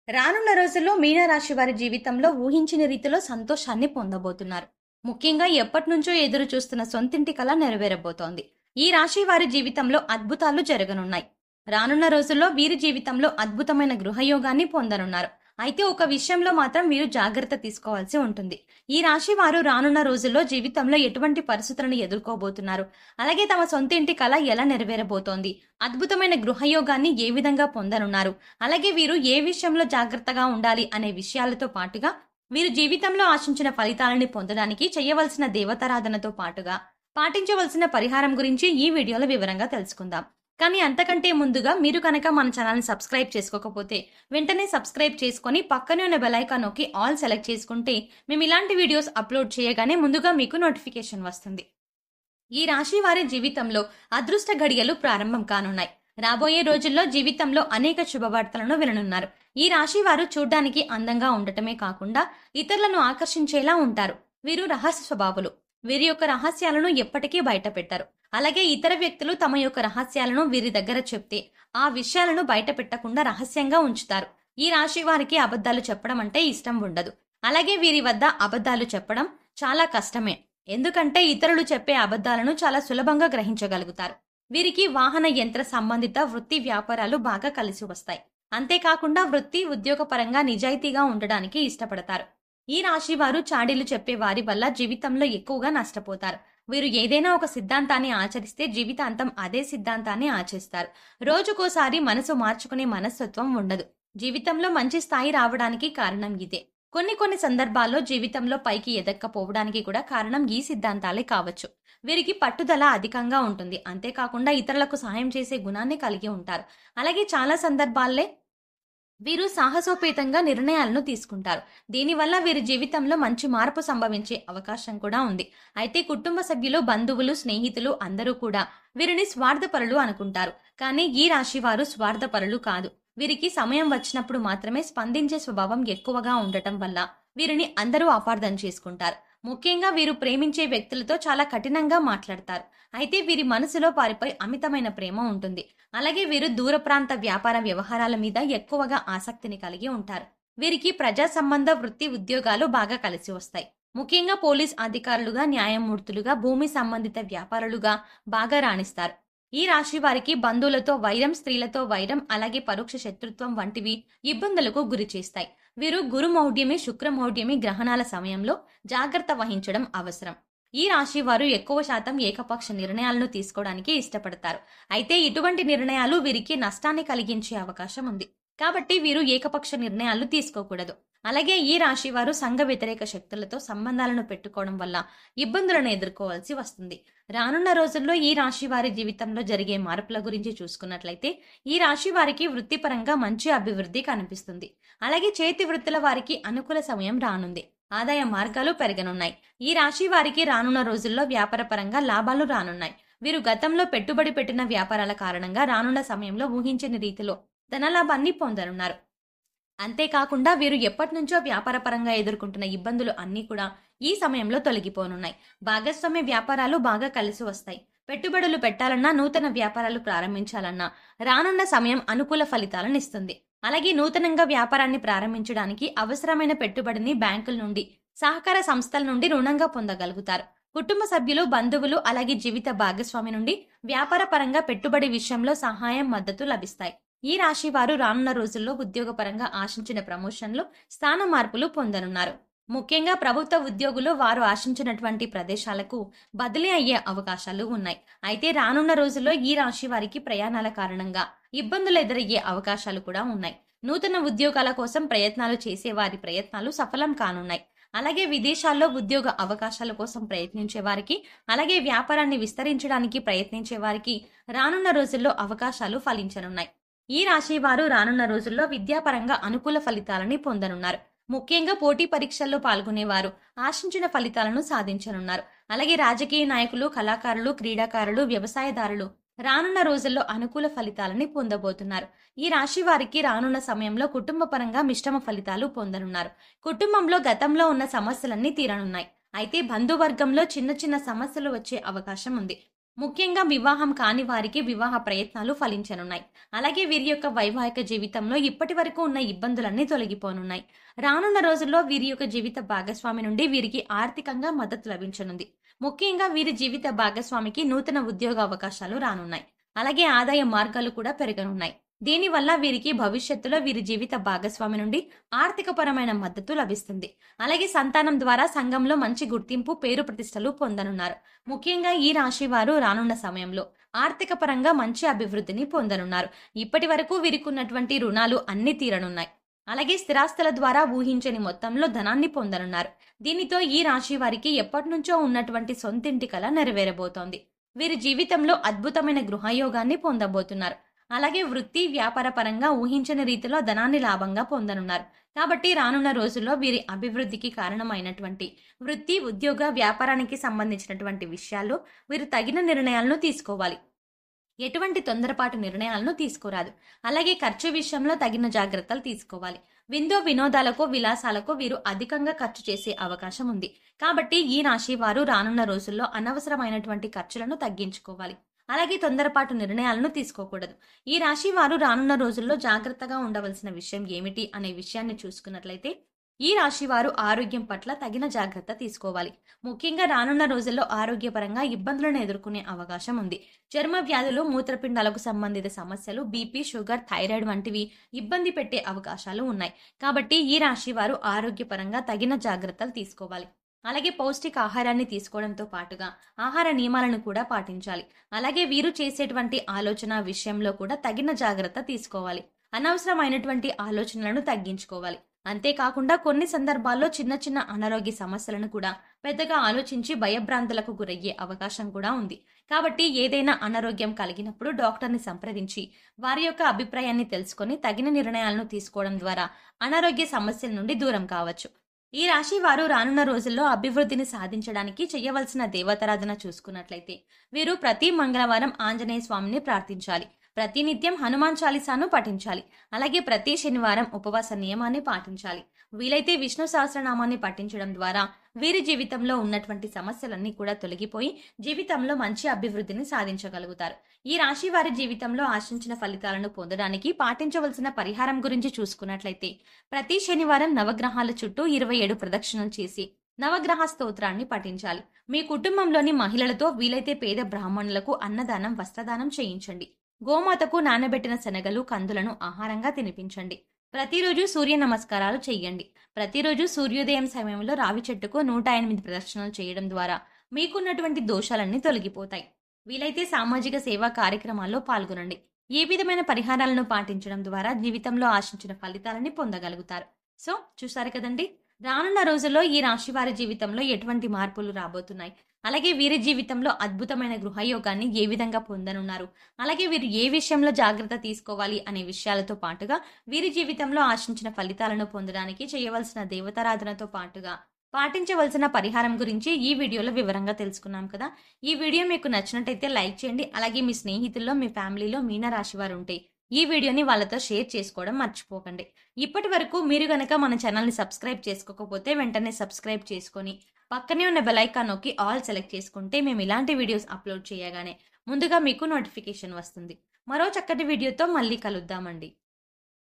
రానున్న రోజుల్లో మీనరాశి వారి జీవితంలో ఊహించిన రీతిలో సంతోషాన్ని పొందబోతున్నారు. ముఖ్యంగా ఎప్పటినుంచో ఎదురు చూస్తున్న సొంతింటి కల నెరవేరబోతోంది. ఈ రాశి వారి జీవితంలో అద్భుతాలు జరగనున్నాయి. రానున్న రోజుల్లో వీరి జీవితంలో అద్భుతమైన గృహయోగాన్ని పొందనున్నారు. అయితే ఒక విషయంలో మాత్రం వీరు జాగ్రత్త తీసుకోవాల్సి ఉంటుంది. ఈ రాశి వారు రానున్న రోజుల్లో జీవితంలో ఎటువంటి పరిస్థితులను ఎదుర్కోబోతున్నారు, అలాగే తమ సొంత ఇంటి కల ఎలా నెరవేరబోతోంది, అద్భుతమైన గృహయోగాన్ని ఏ విధంగా పొందనున్నారు, అలాగే వీరు ఏ విషయంలో జాగ్రత్తగా ఉండాలి అనే విషయాలతో పాటుగా వీరు జీవితంలో ఆశించిన ఫలితాలని పొందడానికి చేయవలసిన దేవతారాధనతో పాటుగా పాటించవలసిన పరిహారం గురించి ఈ వీడియోలో వివరంగా తెలుసుకుందాం. కానీ అంతకంటే ముందుగా మీరు కనుక మన ఛానల్ని సబ్స్క్రైబ్ చేసుకోకపోతే వెంటనే సబ్స్క్రైబ్ చేసుకొని పక్కనే ఉన్న బెల్ ఐకాన్ నొక్కి ఆల్ సెలెక్ట్ చేసుకుంటే మేము ఇలాంటి వీడియోస్ అప్లోడ్ చేయగానే ముందుగా మీకు నోటిఫికేషన్ వస్తుంది. ఈ రాశి వారి జీవితంలో అదృష్ట ఘడియలు ప్రారంభం కానున్నాయి. రాబోయే రోజుల్లో జీవితంలో అనేక శుభవార్తలను విననున్నారు. ఈ రాశి వారు చూడ్డానికి అందంగా ఉండటమే కాకుండా ఇతరులను ఆకర్షించేలా ఉంటారు. వీరు రహస్య స్వభావులు. వీరి యొక్క రహస్యాలను ఎప్పటికీ బయట పెట్టారు. అలాగే ఇతర వ్యక్తులు తమ యొక్క రహస్యాలను వీరి దగ్గర చెప్తే ఆ విషయాలను బయట పెట్టకుండా రహస్యంగా ఉంచుతారు. ఈ రాశి వారికి అబద్ధాలు చెప్పడం అంటే ఇష్టం ఉండదు. అలాగే వీరి వద్ద అబద్ధాలు చెప్పడం చాలా కష్టమే. ఎందుకంటే ఇతరులు చెప్పే అబద్ధాలను చాలా సులభంగా గ్రహించగలుగుతారు. వీరికి వాహన యంత్ర సంబంధిత వృత్తి వ్యాపారాలు బాగా కలిసి వస్తాయి. అంతేకాకుండా వృత్తి ఉద్యోగపరంగా నిజాయితీగా ఉండడానికి ఇష్టపడతారు. ఈ రాశి వారు చాడీలు చెప్పే వారి వల్ల జీవితంలో ఎక్కువగా నష్టపోతారు. వీరు ఏదైనా ఒక సిద్ధాంతాన్ని ఆచరిస్తే జీవితాంతం అదే సిద్ధాంతాన్ని ఆచరిస్తారు. రోజుకోసారి మనసు మార్చుకునే మనస్తత్వం ఉండదు. జీవితంలో మంచి స్థాయి రావడానికి కారణం ఇదే. కొన్ని సందర్భాల్లో జీవితంలో పైకి ఎదక్కపోవడానికి కూడా కారణం ఈ సిద్ధాంతాలే కావచ్చు. వీరికి పట్టుదల అధికంగా ఉంటుంది. అంతేకాకుండా ఇతరులకు సహాయం చేసే గుణాన్ని కలిగి ఉంటారు. అలాగే చాలా సందర్భాల్లో వీరు సాహసోపేతంగా నిర్ణయాలను తీసుకుంటారు. దీనివల్ల వీరి జీవితంలో మంచి మార్పు సంభవించే అవకాశం కూడా ఉంది. అయితే కుటుంబ సభ్యులు, బంధువులు, స్నేహితులు అందరూ కూడా వీరిని స్వార్థపరులు అనుకుంటారు. కానీ ఈ రాశి వారు స్వార్థపరులు కాదు. వీరికి సమయం వచ్చినప్పుడు మాత్రమే స్పందించే స్వభావం ఎక్కువగా ఉండటం వల్ల వీరిని అందరూ అపార్థం చేసుకుంటారు. ముఖ్యంగా వీరు ప్రేమించే వ్యక్తులతో చాలా కఠినంగా మాట్లాడతారు. అయితే వీరి మనసులో వారిపై అమితమైన ప్రేమ ఉంటుంది. అలాగే వీరు దూర ప్రాంత వ్యాపార వ్యవహారాల మీద ఎక్కువగా ఆసక్తిని కలిగి ఉంటారు. వీరికి ప్రజా సంబంధ వృత్తి ఉద్యోగాలు బాగా కలిసి వస్తాయి. ముఖ్యంగా పోలీస్ అధికారులుగా, న్యాయమూర్తులుగా, భూమి సంబంధిత వ్యాపారులుగా బాగా రాణిస్తారు. ఈ రాశి వారికి బంధువులతో వైరం, స్త్రీలతో వైరం, అలాగే పరోక్ష శత్రుత్వం వంటివి ఇబ్బందులకు గురి చేస్తాయి. వీరు గురుమౌఢ్యమి, శుక్రమౌఢ్యమి గ్రహణాల సమయంలో జాగ్రత్త వహించడం అవసరం. ఈ రాశి వారు ఎక్కువ శాతం ఏకపక్ష నిర్ణయాలను తీసుకోవడానికి ఇష్టపడతారు. అయితే ఇటువంటి నిర్ణయాలు వీరికి నష్టాన్ని కలిగించే అవకాశం ఉంది. కాబట్టి వీరు ఏకపక్ష నిర్ణయాలు తీసుకోకూడదు. అలాగే ఈ రాశి వారు సంఘ వ్యతిరేక శక్తులతో సంబంధాలను పెట్టుకోవడం వల్ల ఇబ్బందులను ఎదుర్కోవాల్సి వస్తుంది. రానున్న రోజుల్లో ఈ రాశి వారి జీవితంలో జరిగే మార్పుల గురించి చూసుకున్నట్లయితే ఈ రాశి వారికి వృత్తిపరంగా మంచి అభివృద్ధి కనిపిస్తుంది. అలాగే చేతి వృత్తుల వారికి అనుకూల సమయం రానుంది. ఆదాయ మార్గాలు పెరగనున్నాయి. ఈ రాశి వారికి రానున్న రోజుల్లో వ్యాపారపరంగా లాభాలు రానున్నాయి. వీరు గతంలో పెట్టుబడి పెట్టిన వ్యాపారాల కారణంగా రానున్న సమయంలో ఊహించని రీతిలో ధనలాభాన్ని పొందనున్నారు. అంతేకాకుండా వీరు ఎప్పటినుంచో వ్యాపారపరంగా ఎదుర్కొంటున్న ఇబ్బందులు అన్నీ కూడా ఈ సమయంలో తొలగిపోనున్నాయి. భాగస్వామ్య వ్యాపారాలు బాగా కలిసి వస్తాయి. పెట్టుబడులు పెట్టాలన్నా, నూతన వ్యాపారాలు ప్రారంభించాలన్నా రానున్న సమయం అనుకూల ఫలితాలను ఇస్తుంది. అలాగే నూతనంగా వ్యాపారాన్ని ప్రారంభించడానికి అవసరమైన పెట్టుబడిని బ్యాంకుల నుండి, సహకార సంస్థల నుండి రుణంగా పొందగలుగుతారు. కుటుంబ సభ్యులు, బంధువులు, అలాగే జీవిత భాగస్వామి నుండి వ్యాపార పరంగా పెట్టుబడి విషయంలో సహాయం, మద్దతు లభిస్తాయి. ఈ రాశి వారు రానున్న రోజుల్లో ఉద్యోగపరంగా ఆశించిన ప్రమోషన్లు, స్థాన మార్పులు పొందనున్నారు. ముఖ్యంగా ప్రభుత్వ ఉద్యోగులు వారు ఆశించినటువంటి ప్రదేశాలకు బదిలీ అయ్యే అవకాశాలు ఉన్నాయి. అయితే రానున్న రోజుల్లో ఈ రాశి వారికి ప్రయాణాల కారణంగా ఇబ్బందులు ఎదురయ్యే అవకాశాలు కూడా ఉన్నాయి. నూతన ఉద్యోగాల కోసం ప్రయత్నాలు చేసే వారి ప్రయత్నాలు సఫలం కానున్నాయి. అలాగే విదేశాల్లో ఉద్యోగ అవకాశాల కోసం ప్రయత్నించే వారికి, అలాగే వ్యాపారాన్ని విస్తరించడానికి ప్రయత్నించే వారికి రానున్న రోజుల్లో అవకాశాలు ఫలించనున్నాయి. ఈ రాశి వారు రానున్న రోజుల్లో విద్యాపరంగా అనుకూల ఫలితాలని పొందనున్నారు. ముఖ్యంగా పోటీ పరీక్షల్లో పాల్గొనేవారు ఆశించిన ఫలితాలను సాధించనున్నారు. అలాగే రాజకీయ నాయకులు, కళాకారులు, క్రీడాకారులు, వ్యవసాయదారులు రానున్న రోజుల్లో అనుకూల ఫలితాలని పొందబోతున్నారు. ఈ రాశి వారికి రానున్న సమయంలో కుటుంబ పరంగా మిశ్రమ ఫలితాలు పొందనున్నారు. కుటుంబంలో గతంలో ఉన్న సమస్యలన్నీ తీరనున్నాయి. అయితే బంధువర్గంలో చిన్న సమస్యలు వచ్చే అవకాశం ఉంది. ముఖ్యంగా వివాహం కాని వారికి వివాహ ప్రయత్నాలు ఫలించనున్నాయి. అలాగే వీరి యొక్క వైవాహిక జీవితంలో ఇప్పటి వరకు ఉన్న ఇబ్బందులన్నీ తొలగిపోనున్నాయి. రానున్న రోజుల్లో వీరి యొక్క జీవిత భాగస్వామి నుండి వీరికి ఆర్థికంగా మద్దతు లభించనుంది. ముఖ్యంగా వీరి జీవిత భాగస్వామికి నూతన ఉద్యోగ అవకాశాలు రానున్నాయి. అలాగే ఆదాయ మార్గాలు కూడా పెరగనున్నాయి. దీనివల్ల వీరికి భవిష్యత్తులో వీరి జీవిత భాగస్వామి నుండి ఆర్థికపరమైన మద్దతు లభిస్తుంది. అలాగే సంతానం ద్వారా సంఘంలో మంచి గుర్తింపు, పేరు ప్రతిష్టలు పొందనున్నారు. ముఖ్యంగా ఈ రాశి వారు రానున్న సమయంలో ఆర్థిక పరంగా మంచి అభివృద్ధిని పొందనున్నారు. ఇప్పటి వరకు వీరికి ఉన్నటువంటి రుణాలు అన్ని తీరనున్నాయి. అలాగే స్థిరాస్తుల ద్వారా ఊహించని మొత్తంలో ధనాన్ని పొందనున్నారు. దీనితో ఈ రాశి వారికి ఎప్పటినుంచో ఉన్నటువంటి సొంతింటి కల నెరవేరబోతోంది. వీరి జీవితంలో అద్భుతమైన గృహయోగాన్ని పొందబోతున్నారు. అలాగే వృత్తి, వ్యాపార పరంగా ఊహించని రీతిలో ధనాన్ని లాభంగా పొందనున్నారు. కాబట్టి రానున్న రోజుల్లో వీరి అభివృద్ధికి కారణమైనటువంటి వృత్తి, ఉద్యోగ, వ్యాపారానికి సంబంధించినటువంటి విషయాల్లో వీరు తగిన నిర్ణయాలను తీసుకోవాలి. ఎటువంటి తొందరపాటు నిర్ణయాలను తీసుకోరాదు. అలాగే ఖర్చు విషయంలో తగిన జాగ్రత్తలు తీసుకోవాలి. వినోదాలకు, విలాసాలకు వీరు అధికంగా ఖర్చు చేసే అవకాశం ఉంది. కాబట్టి ఈ రాశి వారు రానున్న రోజుల్లో అనవసరమైనటువంటి ఖర్చులను తగ్గించుకోవాలి. అలాగే తొందరపాటు నిర్ణయాలను తీసుకోకూడదు. ఈ రాశి వారు రానున్న రోజుల్లో జాగ్రత్తగా ఉండవలసిన విషయం ఏమిటి అనే విషయాన్ని చూసుకున్నట్లయితే, ఈ రాశి వారు ఆరోగ్యం పట్ల తగిన జాగ్రత్త తీసుకోవాలి. ముఖ్యంగా రానున్న రోజుల్లో ఆరోగ్యపరంగా ఇబ్బందులను ఎదుర్కొనే అవకాశం ఉంది. చర్మ వ్యాధులు, మూత్రపిండాలకు సంబంధిత సమస్యలు, బీపీ, షుగర్, థైరాయిడ్ వంటివి ఇబ్బంది పెట్టే అవకాశాలు ఉన్నాయి. కాబట్టి ఈ రాశి వారు ఆరోగ్యపరంగా తగిన జాగ్రత్తలు తీసుకోవాలి. అలాగే పౌష్టిక ఆహారాన్ని తీసుకోవడంతో పాటుగా ఆహార నియమాలను కూడా పాటించాలి. అలాగే వీరు చేసేటువంటి ఆలోచన విషయంలో కూడా తగిన జాగ్రత్త తీసుకోవాలి. అనవసరమైనటువంటి ఆలోచనలను తగ్గించుకోవాలి. అంతేకాకుండా కొన్ని సందర్భాల్లో చిన్న చిన్న అనారోగ్య సమస్యలను కూడా పెద్దగా ఆలోచించి భయభ్రాంతులకు గురయ్యే అవకాశం కూడా ఉంది. కాబట్టి ఏదైనా అనారోగ్యం కలిగినప్పుడు డాక్టర్ని సంప్రదించి వారి యొక్క అభిప్రాయాన్ని తెలుసుకొని తగిన నిర్ణయాలను తీసుకోవడం ద్వారా అనారోగ్య సమస్యల నుండి దూరం కావచ్చు. ఈ రాశి వారు రానున్న రోజుల్లో అభివృద్ధిని సాధించడానికి చేయవలసిన దేవతారాధన చూసుకున్నట్లయితే, వీరు ప్రతి మంగళవారం ఆంజనేయ స్వామిని ప్రార్థించాలి. ప్రతినిత్యం హనుమాన్ చాలీసాను పఠించాలి. అలాగే ప్రతి శనివారం ఉపవాస నియమాన్ని పాటించాలి. వీలైతే విష్ణు సహస్రనామాన్ని పఠించడం ద్వారా వీరి జీవితంలో ఉన్నటువంటి సమస్యలన్నీ కూడా తొలగిపోయి జీవితంలో మంచి అభివృద్ధిని సాధించగలుగుతారు. ఈ రాశి వారి జీవితంలో ఆశించిన ఫలితాలను పొందడానికి పాటించవలసిన పరిహారం గురించి చూసుకున్నట్లయితే, ప్రతి శనివారం నవగ్రహాల చుట్టూ 27 ప్రదక్షిణలు చేసి నవగ్రహ స్తోత్రాన్ని పఠించాలి. మీ కుటుంబంలోని మహిళలతో వీలైతే పేద బ్రాహ్మణులకు అన్నదానం, వస్త్రదానం చేయించండి. గోమాతకు నానబెట్టిన శనగలు, కందులను ఆహారంగా తినిపించండి. ప్రతిరోజు సూర్య నమస్కారాలు చెయ్యండి. ప్రతిరోజు సూర్యోదయం సమయంలో రావి చెట్టుకు 108 ప్రదక్షిణలు చేయడం ద్వారా మీకున్నటువంటి దోషాలన్నీ తొలగిపోతాయి. వీలైతే సామాజిక సేవా కార్యక్రమాల్లో పాల్గొనండి. ఏ విధమైన పరిహారాలను పాటించడం ద్వారా జీవితంలో ఆశించిన ఫలితాలని పొందగలుగుతారు. సో చూసారు కదండి, రానున్న రోజుల్లో ఈ రాశి వారి జీవితంలో ఎటువంటి మార్పులు రాబోతున్నాయి, అలాగే వీరి జీవితంలో అద్భుతమైన గృహయోగాన్ని ఏ విధంగా పొందనున్నారు, అలాగే వీరు ఏ విషయంలో జాగ్రత్త తీసుకోవాలి అనే విషయాలతో పాటుగా వీరి జీవితంలో ఆశించిన ఫలితాలను పొందడానికి చేయవలసిన దేవతారాధనతో పాటుగా పాటించవలసిన పరిహారం గురించి ఈ వీడియోలో వివరంగా తెలుసుకున్నాం కదా. ఈ వీడియో మీకు నచ్చినట్టయితే లైక్ చేయండి. అలాగే మీ స్నేహితుల్లో, మీ ఫ్యామిలీలో మీన రాశి వారు ఉంటే ఈ వీడియోని వాళ్ళతో షేర్ చేసుకోవడం మర్చిపోకండి. ఇప్పటి వరకు మీరు గనక మన ఛానల్ని సబ్స్క్రైబ్ చేసుకోకపోతే వెంటనే సబ్స్క్రైబ్ చేసుకొని పక్కనే ఉన్న బెల్ ఐకాన్ నొక్కి ఆల్ సెలెక్ట్ చేసుకుంటే మేము ఇలాంటి వీడియోస్ అప్లోడ్ చేయగానే ముందుగా మీకు నోటిఫికేషన్ వస్తుంది. మరో చక్కటి వీడియోతో మళ్ళీ కలుద్దామండి.